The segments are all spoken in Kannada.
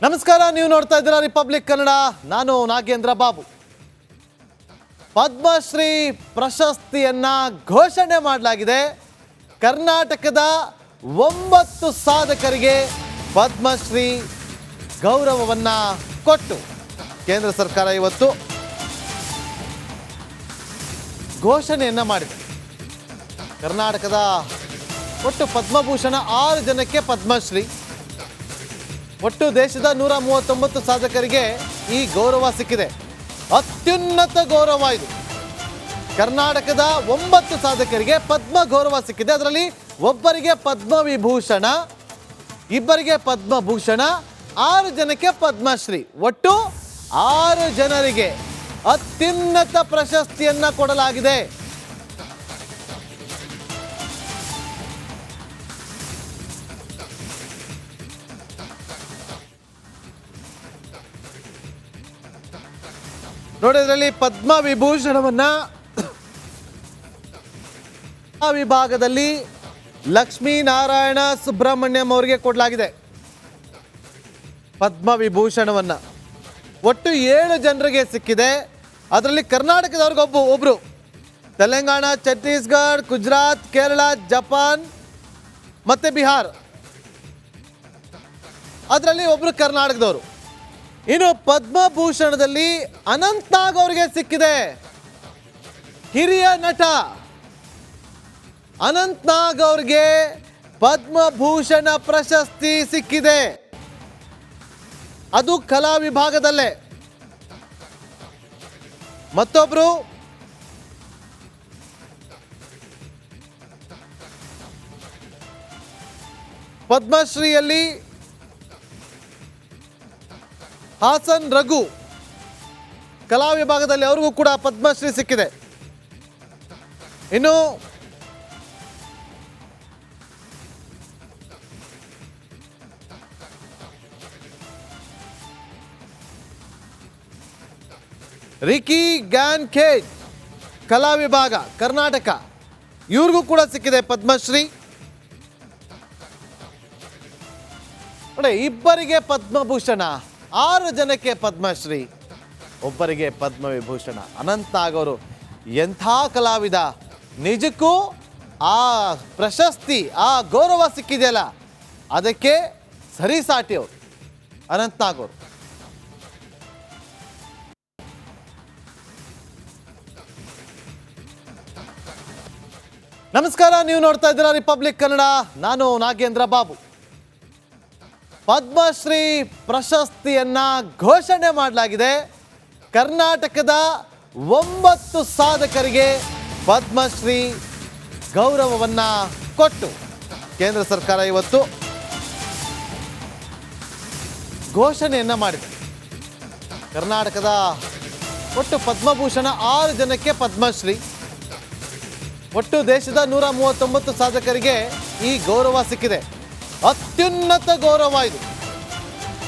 ನಮಸ್ಕಾರ, ನೀವು ನೋಡ್ತಾ ಇದ್ದೀರಾ ರಿಪಬ್ಲಿಕ್ ಕನ್ನಡ. ನಾನು ನಾಗೇಂದ್ರ ಬಾಬು. ಪದ್ಮಶ್ರೀ ಪ್ರಶಸ್ತಿಯನ್ನ ಘೋಷಣೆ ಮಾಡಲಾಗಿದೆ. ಕರ್ನಾಟಕದ 9 ಸಾಧಕರಿಗೆ ಪದ್ಮಶ್ರೀ ಗೌರವವನ್ನ ಕೊಟ್ಟು ಕೇಂದ್ರ ಸರ್ಕಾರ ಇವತ್ತು ಘೋಷಣೆಯನ್ನ ಮಾಡಿದೆ. ಕರ್ನಾಟಕದ ಒಟ್ಟು ಪದ್ಮಭೂಷಣ 6 ಜನಕ್ಕೆ ಪದ್ಮಶ್ರೀ, ಒಟ್ಟು ದೇಶದ 139 ಸಾಧಕರಿಗೆ ಈ ಗೌರವ ಸಿಕ್ಕಿದೆ. ಅತ್ಯುನ್ನತ ಗೌರವ ಇದು. ಕರ್ನಾಟಕದ 9 ಸಾಧಕರಿಗೆ ಪದ್ಮ ಗೌರವ ಸಿಕ್ಕಿದೆ. ಅದರಲ್ಲಿ ಒಬ್ಬರಿಗೆ ಪದ್ಮವಿಭೂಷಣ, ಇಬ್ಬರಿಗೆ ಪದ್ಮಭೂಷಣ, 6 ಜನಕ್ಕೆ ಪದ್ಮಶ್ರೀ. ಒಟ್ಟು 6 ಜನರಿಗೆ ಅತ್ಯುನ್ನತ ಪ್ರಶಸ್ತಿಯನ್ನ ಕೊಡಲಾಗಿದೆ. ನೋಡಿ, ಇದರಲ್ಲಿ ಪದ್ಮವಿಭೂಷಣವನ್ನ ವಿಭಾಗದಲ್ಲಿ ಲಕ್ಷ್ಮೀನಾರಾಯಣ ಸುಬ್ರಹ್ಮಣ್ಯಂ ಅವರಿಗೆ ಕೊಡಲಾಗಿದೆ. ಪದ್ಮವಿಭೂಷಣವನ್ನ ಒಟ್ಟು 7 ಜನರಿಗೆ ಸಿಕ್ಕಿದೆ. ಅದರಲ್ಲಿ ಕರ್ನಾಟಕದವ್ರಿಗೆ ಒಬ್ರು, ತೆಲಂಗಾಣ, ಛತ್ತೀಸ್ಗಢ, ಗುಜರಾತ್, ಕೇರಳ, ಜಪಾನ್ ಮತ್ತೆ ಬಿಹಾರ್, ಅದರಲ್ಲಿ ಒಬ್ರು ಕರ್ನಾಟಕದವರು. ಇನ್ನು ಪದ್ಮಭೂಷಣದಲ್ಲಿ ಅನಂತ್ ನಾಗ್ ಅವರಿಗೆ ಸಿಕ್ಕಿದೆ. ಹಿರಿಯ ನಟ ಅನಂತ್ ನಾಗ್ ಅವರಿಗೆ ಪದ್ಮಭೂಷಣ ಪ್ರಶಸ್ತಿ ಸಿಕ್ಕಿದೆ. ಅದು ಕಲಾ ವಿಭಾಗದಲ್ಲೇ. ಮತ್ತೊಬ್ರು ಪದ್ಮಶ್ರೀಯಲ್ಲಿ ಹಾಸನ್ ರಘು, ಕಲಾ ವಿಭಾಗದಲ್ಲಿ ಅವ್ರಿಗೂ ಕೂಡ ಪದ್ಮಶ್ರೀ ಸಿಕ್ಕಿದೆ. ಇನ್ನು ರಿಕಿ ಗ್ಯಾನ್ ಖೇಜ್, ಕಲಾ ವಿಭಾಗ ಕರ್ನಾಟಕ, ಇವ್ರಿಗೂ ಕೂಡ ಸಿಕ್ಕಿದೆ ಪದ್ಮಶ್ರೀ. ನೋಡಿ, ಇಬ್ಬರಿಗೆ ಪದ್ಮಭೂಷಣ, 6 ಜನಕ್ಕೆ ಪದ್ಮಶ್ರೀ, ಒಬ್ಬರಿಗೆ ಪದ್ಮವಿಭೂಷಣ. ಅನಂತ್ ನಾಗ್ ಅವರು ಎಂಥ ಕಲಾವಿದ! ನಿಜಕ್ಕೂ ಆ ಪ್ರಶಸ್ತಿ, ಆ ಗೌರವ ಸಿಕ್ಕಿದೆಯಲ್ಲ, ಅದಕ್ಕೆ ಸರಿಸಾಟಿ ಅವರು ಅನಂತ್ ನಾಗ್ ಅವರು. ನಮಸ್ಕಾರ, ನೀವು ನೋಡ್ತಾ ಇದ್ದೀರಾ ರಿಪಬ್ಲಿಕ್ ಕನ್ನಡ. ನಾನು ನಾಗೇಂದ್ರ ಬಾಬು. ಪದ್ಮಶ್ರೀ ಪ್ರಶಸ್ತಿಯನ್ನ ಘೋಷಣೆ ಮಾಡಲಾಗಿದೆ. ಕರ್ನಾಟಕದ 9 ಸಾಧಕರಿಗೆ ಪದ್ಮಶ್ರೀ ಗೌರವವನ್ನ ಕೊಟ್ಟು ಕೇಂದ್ರ ಸರ್ಕಾರ ಇವತ್ತು ಘೋಷಣೆಯನ್ನ ಮಾಡಿದೆ. ಕರ್ನಾಟಕದ ಒಟ್ಟು ಪದ್ಮಭೂಷಣ 6 ಜನಕ್ಕೆ ಪದ್ಮಶ್ರೀ, ಒಟ್ಟು ದೇಶದ 139 ಸಾಧಕರಿಗೆ ಈ ಗೌರವ ಸಿಕ್ಕಿದೆ. ಅತ್ಯುನ್ನತ ಗೌರವ ಇದು.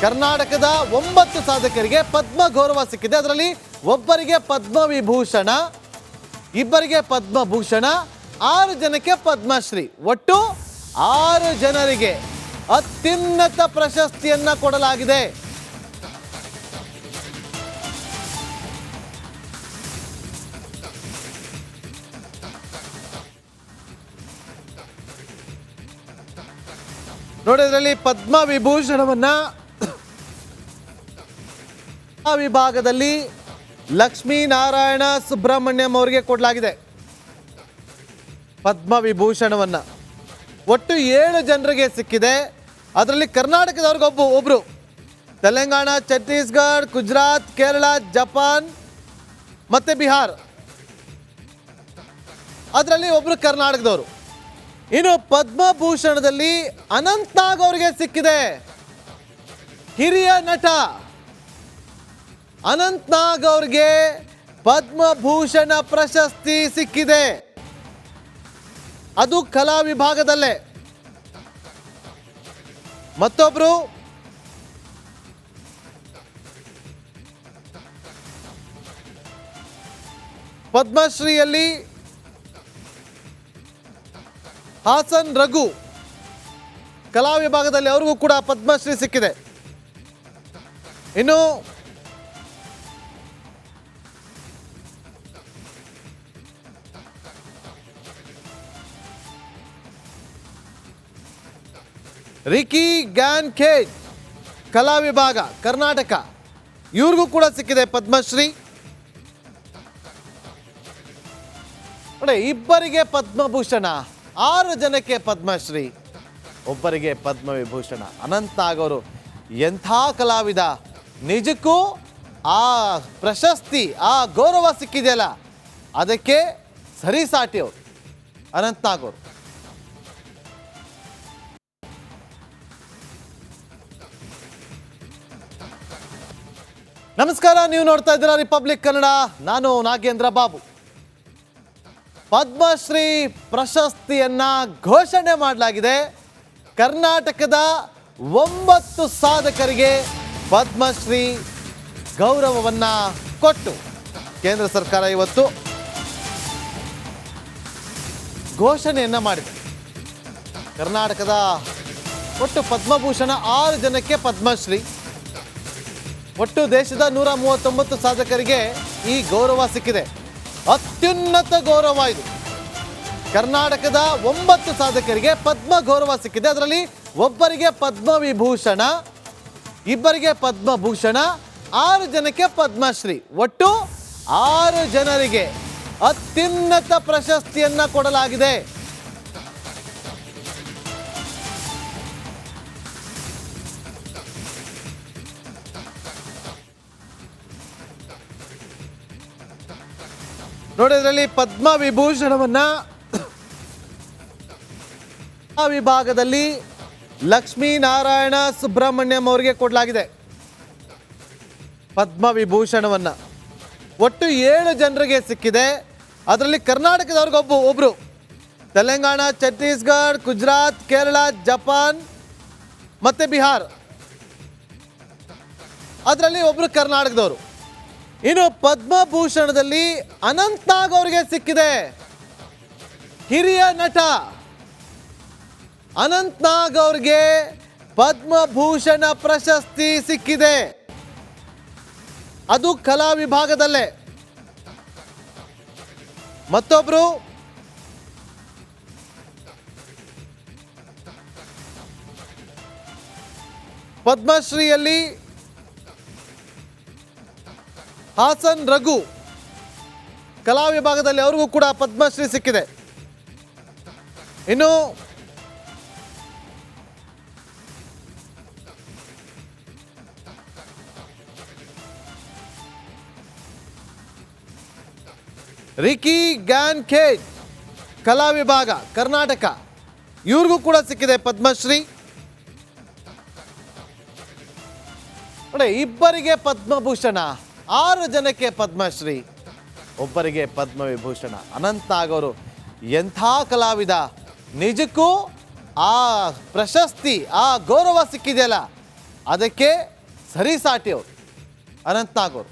ಕರ್ನಾಟಕದ 9 ಸಾಧಕರಿಗೆ ಪದ್ಮ ಗೌರವ ಸಿಕ್ಕಿದೆ. ಅದರಲ್ಲಿ ಒಬ್ಬರಿಗೆ ಪದ್ಮವಿಭೂಷಣ, ಇಬ್ಬರಿಗೆ ಪದ್ಮಭೂಷಣ, 6 ಜನಕ್ಕೆ ಪದ್ಮಶ್ರೀ. ಒಟ್ಟು 6 ಜನರಿಗೆ ಅತ್ಯುನ್ನತ ಪ್ರಶಸ್ತಿಯನ್ನ ಕೊಡಲಾಗಿದೆ. ನೋಡಿ, ಇದರಲ್ಲಿ ಪದ್ಮವಿಭೂಷಣವನ್ನ ವಿಭಾಗದಲ್ಲಿ ಲಕ್ಷ್ಮೀನಾರಾಯಣ ಸುಬ್ರಹ್ಮಣ್ಯಂ ಅವರಿಗೆ ಕೊಡಲಾಗಿದೆ. ಪದ್ಮವಿಭೂಷಣವನ್ನ ಒಟ್ಟು 7 ಜನರಿಗೆ ಸಿಕ್ಕಿದೆ. ಅದರಲ್ಲಿ ಕರ್ನಾಟಕದವ್ರಿಗೆ ಒಬ್ರು, ತೆಲಂಗಾಣ, ಛತ್ತೀಸ್ಗಢ, ಗುಜರಾತ್, ಕೇರಳ, ಜಪಾನ್ ಮತ್ತೆ ಬಿಹಾರ್, ಅದರಲ್ಲಿ ಒಬ್ರು ಕರ್ನಾಟಕದವರು. ಇನ್ನು ಪದ್ಮಭೂಷಣದಲ್ಲಿ ಅನಂತ್ ನಾಗ್ ಅವರಿಗೆ ಸಿಕ್ಕಿದೆ. ಹಿರಿಯ ನಟ ಅನಂತ್ ನಾಗ್ ಅವರಿಗೆ ಪದ್ಮಭೂಷಣ ಪ್ರಶಸ್ತಿ ಸಿಕ್ಕಿದೆ. ಅದು ಕಲಾ ವಿಭಾಗದಲ್ಲೇ. ಮತ್ತೊಬ್ರು ಪದ್ಮಶ್ರೀಯಲ್ಲಿ ಹಾಸನ್ ರಘು, ಕಲಾ ವಿಭಾಗದಲ್ಲಿ ಅವ್ರಿಗೂ ಕೂಡ ಪದ್ಮಶ್ರೀ ಸಿಕ್ಕಿದೆ. ಇನ್ನು ರಿಕಿ ಗ್ಯಾನ್ ಖೇಡ್ ಕಲಾ ವಿಭಾಗ ಕರ್ನಾಟಕ, ಇವ್ರಿಗೂ ಕೂಡ ಸಿಕ್ಕಿದೆ ಪದ್ಮಶ್ರೀ. ನೋಡಿ, ಇಬ್ಬರಿಗೆ ಪದ್ಮಭೂಷಣ, 6 ಜನಕ್ಕೆ ಪದ್ಮಶ್ರೀ, ಒಬ್ಬರಿಗೆ ಪದ್ಮವಿಭೂಷಣ. ಅನಂತ್ ನಾಗ್ ಅವರು ಎಂಥ ಕಲಾವಿದ, ನಿಜಕ್ಕೂ ಆ ಪ್ರಶಸ್ತಿ, ಆ ಗೌರವ ಸಿಕ್ಕಿದೆಯಲ್ಲ, ಅದಕ್ಕೆ ಸರಿಸಾಟಿ ಅವರು ಅನಂತ್ ನಾಗ್ ಅವರು. ನಮಸ್ಕಾರ, ನೀವು ನೋಡ್ತಾ ಇದ್ದೀರಾ ರಿಪಬ್ಲಿಕ್ ಕನ್ನಡ. ನಾನು ನಾಗೇಂದ್ರ ಬಾಬು. ಪದ್ಮಶ್ರೀ ಪ್ರಶಸ್ತಿಯನ್ನ ಘೋಷಣೆ ಮಾಡಲಾಗಿದೆ. ಕರ್ನಾಟಕದ 9 ಸಾಧಕರಿಗೆ ಪದ್ಮಶ್ರೀ ಗೌರವವನ್ನ ಕೊಟ್ಟು ಕೇಂದ್ರ ಸರ್ಕಾರ ಇವತ್ತು ಘೋಷಣೆಯನ್ನ ಮಾಡಿದೆ. ಕರ್ನಾಟಕದ ಒಟ್ಟು ಪದ್ಮಭೂಷಣ 6 ಜನಕ್ಕೆ ಪದ್ಮಶ್ರೀ, ಒಟ್ಟು ದೇಶದ 139 ಸಾಧಕರಿಗೆ ಈ ಗೌರವ ಸಿಕ್ಕಿದೆ. ಅತ್ಯುನ್ನತ ಗೌರವ ಇದು. ಕರ್ನಾಟಕದ 9 ಸಾಧಕರಿಗೆ ಪದ್ಮ ಗೌರವ ಸಿಕ್ಕಿದೆ. ಅದರಲ್ಲಿ ಒಬ್ಬರಿಗೆ ಪದ್ಮವಿಭೂಷಣ, ಇಬ್ಬರಿಗೆ ಪದ್ಮಭೂಷಣ, 6 ಜನಕ್ಕೆ ಪದ್ಮಶ್ರೀ. ಒಟ್ಟು 6 ಜನರಿಗೆ ಅತ್ಯುನ್ನತ ಪ್ರಶಸ್ತಿಯನ್ನ ಕೊಡಲಾಗಿದೆ. ನೋಡಿ, ಇದರಲ್ಲಿ ಪದ್ಮವಿಭೂಷಣವನ್ನ ವಿಭಾಗದಲ್ಲಿ ಲಕ್ಷ್ಮೀನಾರಾಯಣ ಸುಬ್ರಹ್ಮಣ್ಯಂ ಅವರಿಗೆ ಕೊಡಲಾಗಿದೆ. ಪದ್ಮವಿಭೂಷಣವನ್ನ ಒಟ್ಟು 7 ಜನರಿಗೆ ಸಿಕ್ಕಿದೆ. ಅದರಲ್ಲಿ ಕರ್ನಾಟಕದವ್ರಿಗೆ ಒಬ್ರು, ತೆಲಂಗಾಣ, ಛತ್ತೀಸ್ಗಢ, ಗುಜರಾತ್, ಕೇರಳ, ಜಪಾನ್ ಮತ್ತೆ ಬಿಹಾರ್, ಅದರಲ್ಲಿ ಒಬ್ರು ಕರ್ನಾಟಕದವರು. ಇನ್ನು ಪದ್ಮಭೂಷಣದಲ್ಲಿ ಅನಂತ್ ನಾಗ್ ಅವರಿಗೆ ಸಿಕ್ಕಿದೆ. ಹಿರಿಯ ನಟ ಅನಂತ್ ನಾಗ್ ಅವರಿಗೆ ಪದ್ಮಭೂಷಣ ಪ್ರಶಸ್ತಿ ಸಿಕ್ಕಿದೆ. ಅದು ಕಲಾ ವಿಭಾಗದಲ್ಲೇ. ಮತ್ತೊಬ್ರು ಪದ್ಮಶ್ರೀಯಲ್ಲಿ ಹಾಸನ್ ರಘು ಕಲಾ ವಿಭಾಗದಲ್ಲಿ ಅವ್ರಿಗೂ ಕೂಡ ಪದ್ಮಶ್ರೀ ಸಿಕ್ಕಿದೆ. ಇನ್ನು ರಿಕಿ ಗ್ಯಾನ್ ಖೇಡ್ ಕಲಾ ವಿಭಾಗ ಕರ್ನಾಟಕ, ಇವ್ರಿಗೂ ಕೂಡ ಸಿಕ್ಕಿದೆ ಪದ್ಮಶ್ರೀ. ನೋಡಿ, ಇಬ್ಬರಿಗೆ ಪದ್ಮಭೂಷಣ, 6 ಜನಕ್ಕೆ ಪದ್ಮಶ್ರೀ, ಒಬ್ಬರಿಗೆ ಪದ್ಮವಿಭೂಷಣ. ಅನಂತ್ ನಾಗ್ ಅವರು ಎಂಥ ಕಲಾವಿದ, ನಿಜಕ್ಕೂ ಆ ಪ್ರಶಸ್ತಿ, ಆ ಗೌರವ ಸಿಕ್ಕಿದೆಯಲ್ಲ, ಅದಕ್ಕೆ ಸರಿಸಾಟಿ ಅವರು ಅನಂತ್ ನಾಗ್ ಅವರು.